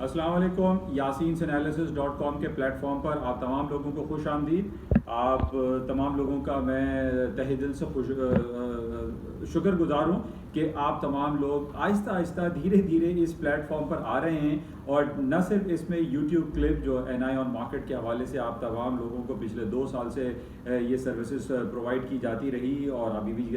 अस्सलाम वालेकुम। yasinanalysis.com के प्लेटफॉर्म पर आप तमाम लोगों को खुश आमदीद। आप तमाम लोगों का मैं तहे दिल से शुक्रगुजार हूँ कि आप तमाम लोग आहिस्ता आहिस्ता धीरे धीरे इस प्लेटफॉर्म पर आ रहे हैं और न सिर्फ इसमें यूट्यूब क्लिप जो NI ऑन मार्केट के हवाले से आप तमाम लोगों को पिछले 2 साल से ये सर्विसेज प्रोवाइड की जाती रही और अभी भी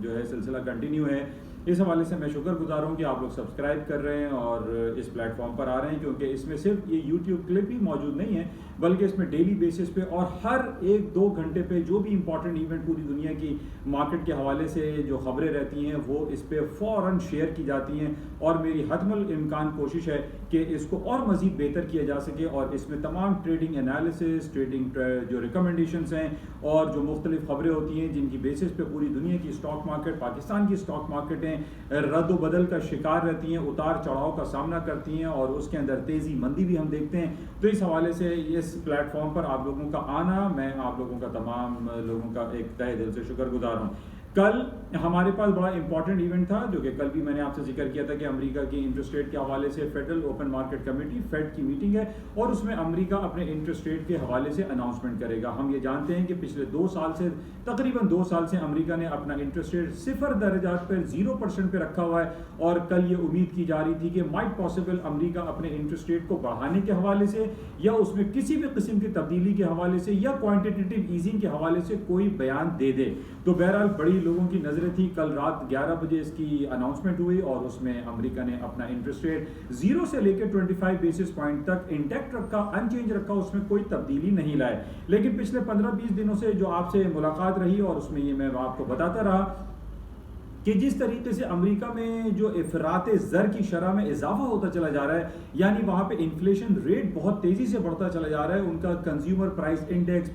जो है सिलसिला कंटिन्यू है। इस हवाले से मैं शुक्रगुजार हूँ कि आप लोग सब्सक्राइब कर रहे हैं और इस प्लेटफॉर्म पर आ रहे हैं, क्योंकि इसमें सिर्फ ये यूट्यूब क्लिप ही मौजूद नहीं है बल्कि इसमें डेली बेसिस पे और हर 1-2 घंटे पे जो भी इंपॉर्टेंट इवेंट पूरी दुनिया की मार्केट के हवाले से जो खबरें रहती हैं वो इस पे फ़ौरन शेयर की जाती हैं और मेरी हतमुल इम्कान कोशिश है कि इसको और मज़ीद बेहतर किया जा सके और इसमें तमाम ट्रेडिंग एनालिसिस, ट्रेडिंग जो रिकमेंडेशंस हैं और जो मुख्तलिफ खबरें होती हैं जिनकी बेसिस पे पूरी दुनिया की स्टॉक मार्केट, पाकिस्तान की स्टॉक मार्केटें रद्द बदल का शिकार रहती हैं, उतार चढ़ाव का सामना करती हैं और उसके अंदर तेज़ी मंदी भी हम देखते हैं। तो इस हवाले से इस प्लेटफॉर्म पर आप लोगों का आना, मैं आप लोगों का तमाम लोगों का एक तहे दिल से शुक्रगुजार हूँ। कल हमारे पास बड़ा इंपॉर्टेंट इवेंट था जो कि कल भी मैंने आपसे जिक्र किया था कि अमेरिका की इंटरेस्ट रेट के हवाले से federal open market committee fed की मीटिंग है और उसमें अमेरिका अपने इंटरेस्ट रेट के हवाले से अनाउंसमेंट करेगा। हम ये जानते हैं कि पिछले 2 साल से तकरीबन 2 साल से अमेरिका ने अपना इंटरेस्ट रेट 0 दर्जात पर 0% पे रखा हुआ है और कल ये उम्मीद की जा रही थी कि माइट पॉसिबल अमेरिका अपने इंटरेस्ट रेट को बढ़ाने के हवाले से या उसमें किसी भी किस्म की तब्दीली के हवाले से या क्वांटिटेटिव ईजिंग के हवाले से कोई बयान दे दे। तो बहरहाल बड़ी लोगों की नजरें थी। कल रात 11 बजे इसकी अनाउंसमेंट हुई और उसमें अमेरिका ने अपना इंटरेस्ट रेट 0 से लेकर 25 बेसिस पॉइंट तक इंटैक्ट रखा, अनचेंज रखा, उसमें कोई तब्दीली नहीं लाए। लेकिन पिछले 15-20 दिनों से जो आपसे मुलाकात रही और उसमें ये मैं आपको बताता रहा कि जिस तरीके से अमेरिका में जो इफराते ज़र की शरह में इजाफा होता चला जा रहा है, यानी वहाँ पे इन्फ्लेशन रेट बहुत तेज़ी से बढ़ता चला जा रहा है, उनका consumer price index,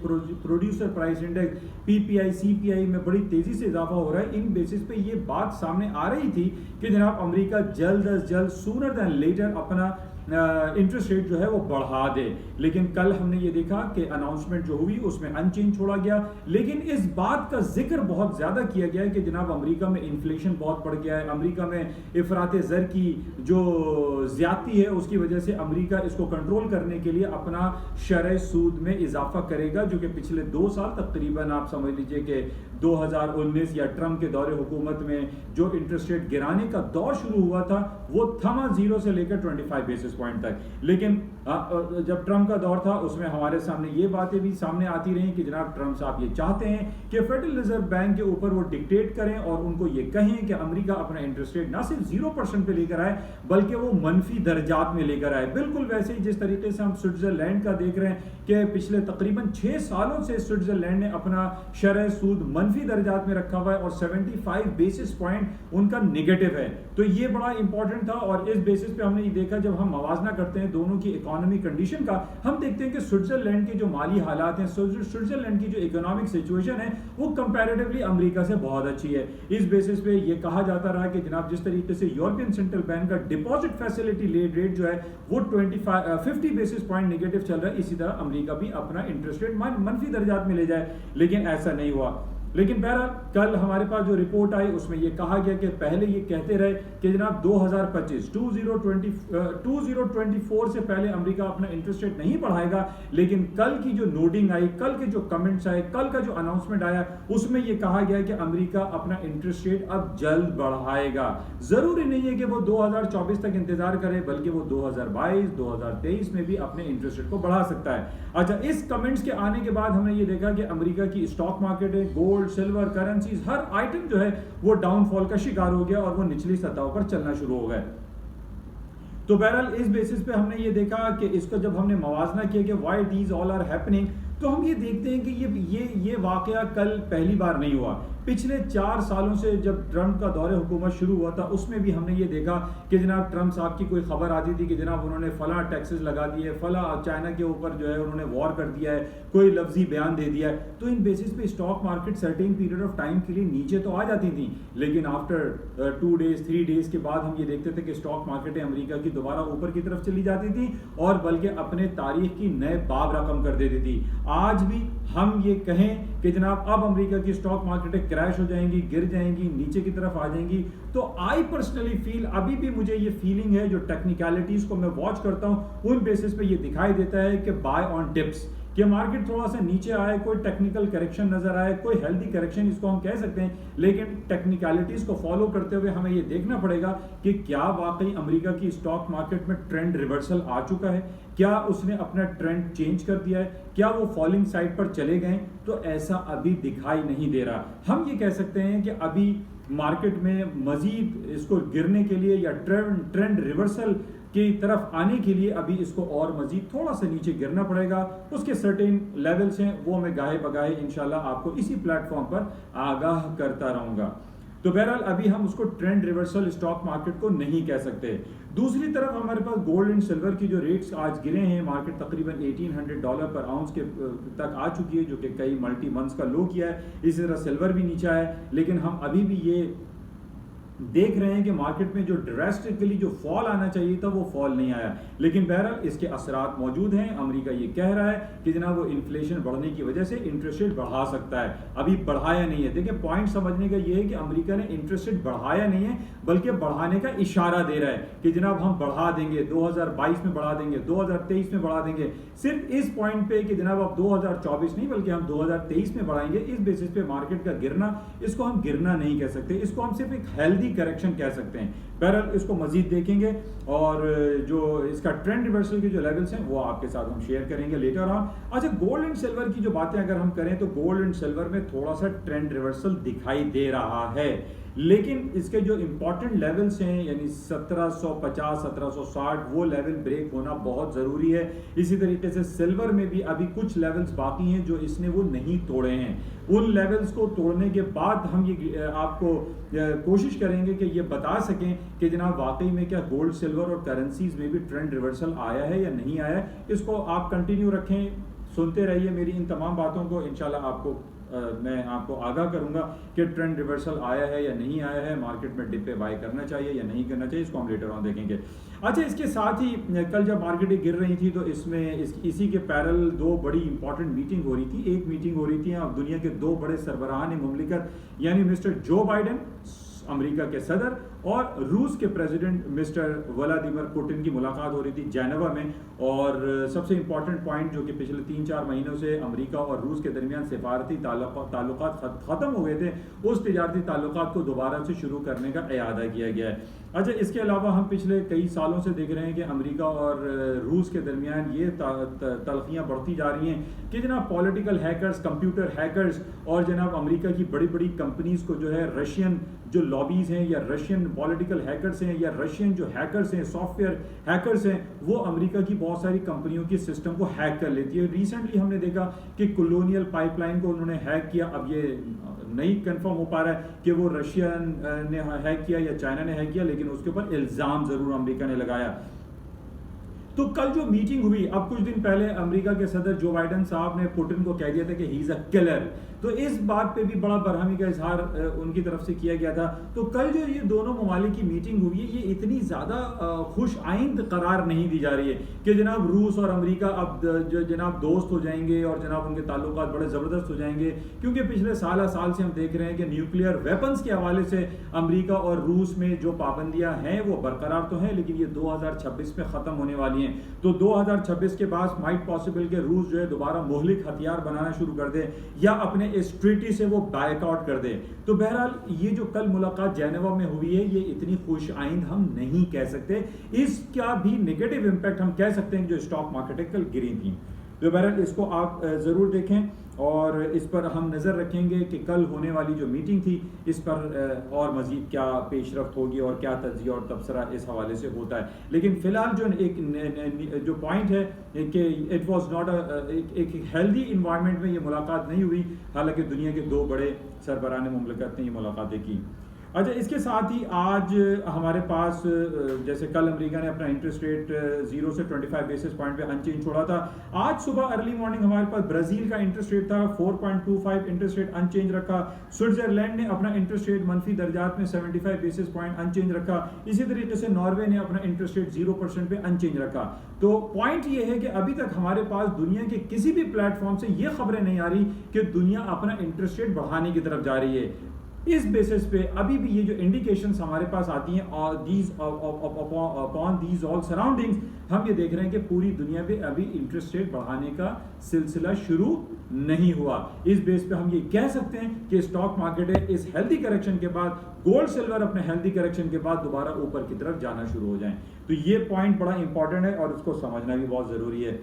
producer price index, PPI, CPI में बड़ी तेज़ी से इजाफा हो रहा है। इन बेसिस पे ये बात सामने आ रही थी कि जनाब अमेरिका जल्द अज जल्द सूनर दैन लेटर अपना इंटरेस्ट रेट जो है वो बढ़ा दे। लेकिन कल हमने ये देखा कि अनाउंसमेंट जो हुई उसमें अनचेंज छोड़ा गया, लेकिन इस बात का जिक्र बहुत ज़्यादा किया गया है कि जनाब अमेरिका में इन्फ्लेशन बहुत बढ़ गया है, अमेरिका में इफरात ज़र की जो ज़्यादती है उसकी वजह से अमेरिका इसको कंट्रोल करने के लिए अपना शरह सूद में इजाफा करेगा, जो कि पिछले 2 साल तकरीबन आप समझ लीजिए कि 2019 या ट्रंप के दौरे हुकूमत में जो इंटरेस्ट रेट गिराने का दौर शुरू हुआ था वो थमा 0 से लेकर 25 बेसिस पॉइंट तक। लेकिन जब ट्रंप का दौर था उसमें हमारे सामने ये बातें भी सामने आती रही कि जनाब ट्रंप साहब ये चाहते हैं कि फेडरल रिजर्व बैंक के ऊपर वो डिक्टेट करें और उनको ये कहें कि अमेरिका अपना इंटरेस्ट रेट ना सिर्फ 0% पे लेकर आए बल्कि वो मनफी दर्जात में लेकर आए। बिल्कुल वैसे ही जिस तरीके से हम स्विट्जरलैंड का देख रहे हैं कि पिछले तकरीबन 6 सालों से स्विट्जरलैंड ने अपना शरह सूद मनफी दर्जात में रखा हुआ है और 75 बेसिस पॉइंट उनका नेगेटिव है। तो ये बड़ा इंपॉर्टेंट था और इस बेसिस पे हमने ये देखा, जब हम मवाजना करते हैं दोनों की इकोनॉमिक कंडीशन का, हम देखते हैं कि स्विट्जरलैंड के जो माली हालात हैं, स्विट्जरलैंड की जो इकोनॉमिक सिचुएशन है वो कंपैरेटिवली अमेरिका से बहुत अच्छी है। इस बेसिस पे ये कहा जाता रहा कि जनाब जिस तरीके से यूरोपियन सेंट्रल बैंक का डिपॉजिट फैसिलिटी रेट जो है वो 50 बेसिस पॉइंट नेगेटिव चल रहा है, इसी तरह अमेरिका भी अपना इंटरेस्ट रेट मनफी दर्जात में ले जाए, लेकिन ऐसा नहीं हुआ। लेकिन बहरहाल कल हमारे पास जो रिपोर्ट आई उसमें यह कहा गया कि पहले ये कहते रहे कि जनाब 2025 2024 से पहले अमेरिका अपना इंटरेस्ट रेट नहीं बढ़ाएगा, लेकिन कल की जो नोटिंग आई, कल के जो कमेंट्स आए, कल का जो अनाउंसमेंट आया उसमें यह कहा गया कि अमेरिका अपना इंटरेस्ट रेट अब जल्द बढ़ाएगा। जरूरी नहीं है कि वो 2024 तक इंतजार करे बल्कि वो 2022 2023 में भी अपने इंटरेस्ट रेट को बढ़ा सकता है। अच्छा, इस कमेंट्स के आने के बाद हमने ये देखा कि अमेरिका की स्टॉक मार्केट है, गोल्ड, सिल्वर, करेंसीज, हर आइटम जो है वो डाउनफॉल का शिकार हो गया और वो निचली सतहों पर चलना शुरू हो गए। तो बहरहाल इस बेसिस पे हमने ये देखा कि इसको जब हमने मवाजना किया कि why these all are happening, तो हम ये देखते हैं कि ये वाकया कल पहली बार नहीं हुआ। पिछले 4 सालों से जब ट्रंप का दौरे हुकूमत शुरू हुआ था उसमें भी हमने ये देखा कि जनाब ट्रंप साहब की कोई खबर आती थी कि जनाब उन्होंने फला टैक्सेस लगा दिए, फला चाइना के ऊपर जो है उन्होंने वॉर कर दिया है, कोई लफ्जी बयान दे दिया है, तो इन बेसिस पे stock market certain period of time के लिए नीचे तो आ जाती थी, लेकिन आफ्टर 2 डेज 3 डेज के बाद हम ये देखते थे कि स्टॉक मार्केटें अमेरिका की दोबारा ऊपर की तरफ चली जाती थी और बल्कि अपने तारीख की नए बाब रकम कर देती थी। आज भी हम ये कहें कि जनाब अब अमेरिका की स्टॉक मार्केटें क्रैश हो जाएंगी, गिर जाएंगी, नीचे की तरफ आ जाएंगी। तो आई पर्सनली फील, अभी भी मुझे ये फीलिंग है, जो टेक्निकलिटीज को मैं वॉच करता हूं उन बेसिस पे ये दिखाई देता है कि बाय ऑन टिप्स, कि मार्केट थोड़ा सा नीचे आए, कोई टेक्निकल करेक्शन नजर आए, कोई हेल्दी करेक्शन इसको हम कह सकते हैं, लेकिन टेक्निकलिटीज को फॉलो करते हुए हमें ये देखना पड़ेगा कि क्या वाकई अमेरिका की स्टॉक मार्केट में ट्रेंड रिवर्सल आ चुका है, क्या उसने अपना ट्रेंड चेंज कर दिया है, क्या वो फॉलिंग साइड पर चले गए। तो ऐसा अभी दिखाई नहीं दे रहा। हम ये कह सकते हैं कि अभी मार्केट में मजीद इसको गिरने के लिए या ट्रेंड रिवर्सल की तरफ आने के लिए अभी इसको और मजीद थोड़ा सा नीचे गिरना पड़ेगा। उसके सर्टेन लेवल्स हैं, वो मैं गाहे बगाहे इंशाल्लाह आपको इसी प्लेटफॉर्म पर आगाह करता रहूंगा। तो बहरहाल अभी हम उसको ट्रेंड रिवर्सल स्टॉक मार्केट को नहीं कह सकते। दूसरी तरफ हमारे पास गोल्ड एंड सिल्वर की जो रेट्स आज गिरे हैं, मार्केट तकरीबन $1800 पर आउंस के तक आ चुकी है, जो कि कई मल्टी मंथ्स का लो किया है। इसी तरह सिल्वर भी नीचे आया है, लेकिन हम अभी भी ये देख रहे हैं कि मार्केट में जो ड्रेस्टिकली जो फॉल आना चाहिए था वो फॉल नहीं आया। लेकिन बहरहाल इसके असरात मौजूद हैं। अमेरिका ये कह रहा है कि जनाब वो इन्फ्लेशन बढ़ने की वजह से इंटरेस्ट रेट बढ़ा सकता है, अभी बढ़ाया नहीं है। देखिए पॉइंट समझने का ये है कि अमेरिका ने इंटरेस्ट रेट बढ़ाया नहीं है, बल्कि बढ़ाने का इशारा दे रहा है कि जनाब हम बढ़ा देंगे, 2022 में बढ़ा देंगे, 2023 में बढ़ा देंगे। सिर्फ इस पॉइंट पे कि जनाब अब 2024 नहीं बल्कि हम 2023 में बढ़ाएंगे, इस बेसिस पे मार्केट का गिरना, इसको हम गिरना नहीं कह सकते, इसको हम सिर्फ एक हेल्दी करेक्शन कह सकते हैं। बहरहाल इसको मजीद देखेंगे और जो इसका ट्रेंड रिवर्सल के जो लेवल्स हैं वो आपके साथ हम शेयर करेंगे लेटर ऑन। अच्छा, गोल्ड एंड सिल्वर की जो बातें अगर हम करें तो गोल्ड एंड सिल्वर में थोड़ा सा ट्रेंड रिवर्सल दिखाई दे रहा है, लेकिन इसके जो इंपॉर्टेंट लेवल्स हैं यानी 1750 1760 वो लेवल ब्रेक होना बहुत जरूरी है। इसी तरीके से सिल्वर में भी अभी कुछ लेवल्स बाकी हैं जो इसने वो नहीं तोड़े हैं। उन लेवल्स को तोड़ने के बाद हम ये आपको कोशिश करेंगे कि ये बता सकें कि जनाब वाकई में क्या गोल्ड सिल्वर और करेंसीज में भी ट्रेंड रिवर्सल आया है या नहीं आया है। इसको आप कंटिन्यू रखें, सुनते रहिए मेरी इन तमाम बातों को। इंशाल्लाह आपको मैं आपको आगाह करूंगा कि ट्रेंड रिवर्सल आया है या नहीं आया है, मार्केट में डिप पे बाय करना चाहिए या नहीं करना चाहिए, इसको हम लेटर ऑन देखेंगे। अच्छा, इसके साथ ही कल जब मार्केटें गिर रही थी तो इसमें इसी के पैरेलल दो बड़ी इंपॉर्टेंट मीटिंग हो रही थी। एक मीटिंग हो रही थी अब दुनिया के दो बड़े सरबराहान मुमलिकत यानी मिस्टर जो बाइडेन अमेरिका के सदर और रूस के प्रेसिडेंट मिस्टर व्लादिमीर पुतिन की मुलाकात हो रही थी जेनेवा में। और सबसे इंपॉर्टेंट पॉइंट जो कि पिछले 3-4 महीनों से अमेरिका और रूस के दरमियान सिफारती ताल्लुकात ख़त्म हो गए थे, उस तिजारती ताल्लुकात को दोबारा से शुरू करने का इरादा किया गया है। अच्छा, इसके अलावा हम पिछले कई सालों से देख रहे हैं कि अमेरिका और रूस के दरमियान ये तलखियाँ बढ़ती जा रही हैं कि जनाब पॉलिटिकल हैकर्स, कंप्यूटर हैकर्स और जनाब अमेरिका की बड़ी बड़ी कंपनीज को जो है रशियन जो लॉबीज हैं या रशियन पॉलिटिकल हैकर्स हैं या रशियन जो हैकर्स हैं, सॉफ्टवेयर हैकर्स हैं, वो अमेरिका की बहुत सारी कंपनियों की सिस्टम को हैक कर लेती है। रिसेंटली हमने देखा कि कोलोनियल पाइपलाइन को उन्होंने हैक किया। अब ये नहीं कंफर्म हो पा रहा है कि वो रशियन ने हैक किया या चाइना ने हैक किया, लेकिन उसके ऊपर इल्जाम जरूर अमेरिका ने लगाया। तो कल जो मीटिंग हुई, अब कुछ दिन पहले अमेरिका के सदर जो बाइडेन साहब ने पुतिन को कह दिया था कि ही इज अ किलर, तो इस बात पे भी बड़ा बरहमी का इजहार उनकी तरफ से किया गया था। तो कल जो ये दोनों ममालिक की मीटिंग हुई है, ये इतनी ज्यादा खुश आइंद करार नहीं दी जा रही है कि जनाब रूस और अमेरिका अब जो जनाब दोस्त हो जाएंगे और जनाब उनके ताल्लुकात बड़े जबरदस्त हो जाएंगे। क्योंकि पिछले साल से हम देख रहे हैं कि न्यूक्लियर वेपन्स के हवाले से अमेरिका और रूस में जो पाबंदियां हैं वो बरकरार तो हैं, लेकिन ये 2026 में खत्म होने वाली हैं। तो 2026 के बाद माइट पॉसिबल के रूस जो है दोबारा मोहलिक हथियार बनाना शुरू कर दे या अपने इस ट्रीटी से वो बायकआउट कर दे। तो बहरहाल ये जो कल मुलाकात जेनेवा में हुई है, ये इतनी खुश आइंद हम नहीं कह सकते। इसका भी नेगेटिव इंपैक्ट हम कह सकते हैं जो स्टॉक मार्केट कल गिरी थी। तो बहरहाल इसको आप जरूर देखें और इस पर हम नज़र रखेंगे कि कल होने वाली जो मीटिंग थी इस पर और मज़ीद क्या पेशरफ्त होगी और क्या तज्ज़िया और तबसरा इस हवाले से होता है। लेकिन फ़िलहाल जो एक जो पॉइंट है कि इट वाज नॉट एक हेल्दी इन्वायरमेंट में ये मुलाकात नहीं हुई, हालांकि दुनिया के दो बड़े सरबराहान मुमलिकत ने ये मुलाकातें की। अच्छा, इसके साथ ही आज हमारे पास जैसे कल अमेरिका ने अपना इंटरेस्ट रेट 0 से 25 बेसिस पॉइंट पे अनचेंज छोड़ा था। आज सुबह अर्ली मॉर्निंग हमारे पास ब्राजील का इंटरेस्ट रेट था 4.25, इंटरेस्ट रेट अनचेंज रखा। स्विट्जरलैंड ने अपना इंटरेस्ट रेट मनफी दर्जात में 75 बेसिस पॉइंट अनचेंज रखा। इसी तरीके से नॉर्वे ने अपना इंटरेस्ट रेट 0% पे अनचेंज रखा। तो पॉइंट ये है कि अभी तक हमारे पास दुनिया के किसी भी प्लेटफॉर्म से ये खबरें नहीं आ रही कि दुनिया अपना इंटरेस्ट रेट बढ़ाने की तरफ जा रही है। इस बेसिस पे अभी भी ये जो इंडिकेशंस हमारे पास आती हैं और these upon these all surroundings, हम ये देख रहे हैं कि पूरी दुनिया में अभी इंटरेस्ट रेट बढ़ाने का सिलसिला शुरू नहीं हुआ। इस बेस पे हम ये कह सकते हैं कि स्टॉक मार्केट है इस हेल्दी करेक्शन के बाद, गोल्ड सिल्वर अपने हेल्दी करेक्शन के बाद दोबारा ऊपर की तरफ जाना शुरू हो जाएं। तो ये पॉइंट बड़ा इंपॉर्टेंट है और उसको समझना भी बहुत जरूरी है।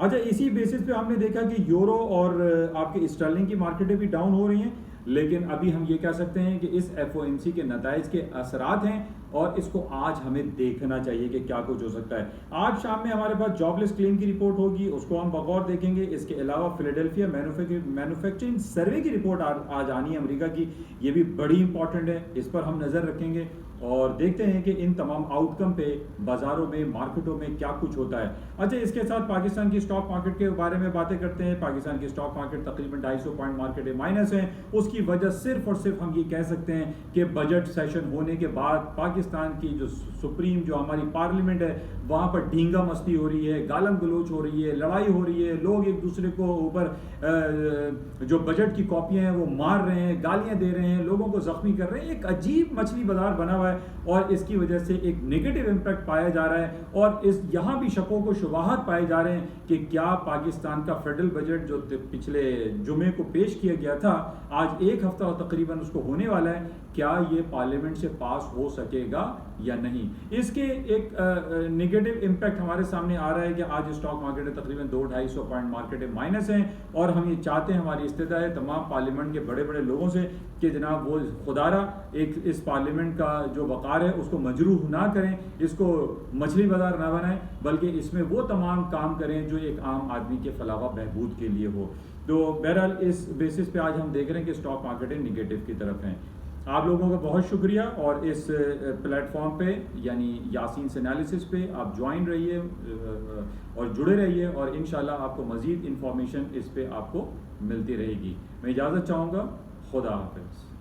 अच्छा, इसी बेसिस पे हमने देखा कि यूरो और आपके स्टर्लिंग की मार्केटें भी डाउन हो रही हैं, लेकिन अभी हम ये कह सकते हैं कि इस एफओएमसी के नताइज के असरात हैं और इसको आज हमें देखना चाहिए कि क्या कुछ हो सकता है। आज शाम में हमारे पास जॉबलेस क्लेम की रिपोर्ट होगी, उसको हम बगौर देखेंगे। इसके अलावा फिलाडेल्फिया मैन्युफैक्चरिंग सर्वे की रिपोर्ट आज आनी है अमेरिका की, ये भी बड़ी इंपॉर्टेंट है, इस पर हम नज़र रखेंगे और देखते हैं कि इन तमाम आउटकम पे बाजारों में, मार्केटों में क्या कुछ होता है। अच्छा, इसके साथ पाकिस्तान की स्टॉक मार्केट के बारे में बातें करते हैं। पाकिस्तान की स्टॉक मार्केट तकरीबन 250 पॉइंट मार्केट माइनस है। उसकी वजह सिर्फ और सिर्फ हम ये कह सकते हैं कि बजट सेशन होने के बाद पाकिस्तान की जो सुप्रीम, जो हमारी पार्लियामेंट है, वहाँ पर ढींगा मस्ती हो रही है, गालम गलोच हो रही है, लड़ाई हो रही है, लोग एक दूसरे को ऊपर जो बजट की कॉपियाँ हैं वो मार रहे हैं, गालियाँ दे रहे हैं, लोगों को जख्मी कर रहे हैं। एक अजीब मछली बाजार बना हुआ है और इसकी वजह से एक नेगेटिव इम्पैक्ट पाया जा रहा है और इस यहाँ भी शकों को शुबाहत पाए जा रहे हैं कि क्या पाकिस्तान का फेडरल बजट जो पिछले जुमे को पेश किया गया था, आज एक हफ्ता तकरीबन उसको होने वाला है, क्या ये पार्लियामेंट से पास हो सकेगा या नहीं। इसके एक नेगेटिव इम्पैक्ट हमारे सामने आ रहा है कि आज स्टॉक मार्केट तकरीबन 200-250 पॉइंट मार्केट माइनस हैं और हम ये चाहते हैं, हमारी इस्तिदा है तमाम पार्लियामेंट के बड़े बड़े लोगों से कि जनाब वो खुदारा एक इस पार्लियामेंट का जो वक़ार है उसको मजरूह ना करें, इसको मछली बाजार ना बनाएं, बल्कि इसमें वो तमाम काम करें जो एक आम आदमी के फलाह व बहबूद के लिए हो। तो बहरहाल इस बेसिस पे आज हम देख रहे हैं कि स्टॉक मार्केटें निगेटिव की तरफ हैं। आप लोगों का बहुत शुक्रिया और इस प्लेटफॉर्म पे यानी यासीन एनालिसिस पे आप ज्वाइन रहिए और जुड़े रहिए और इंशाल्लाह आपको मज़ीद इंफॉर्मेशन इस पे आपको मिलती रहेगी। मैं इजाज़त चाहूँगा। खुदा हाफिज़।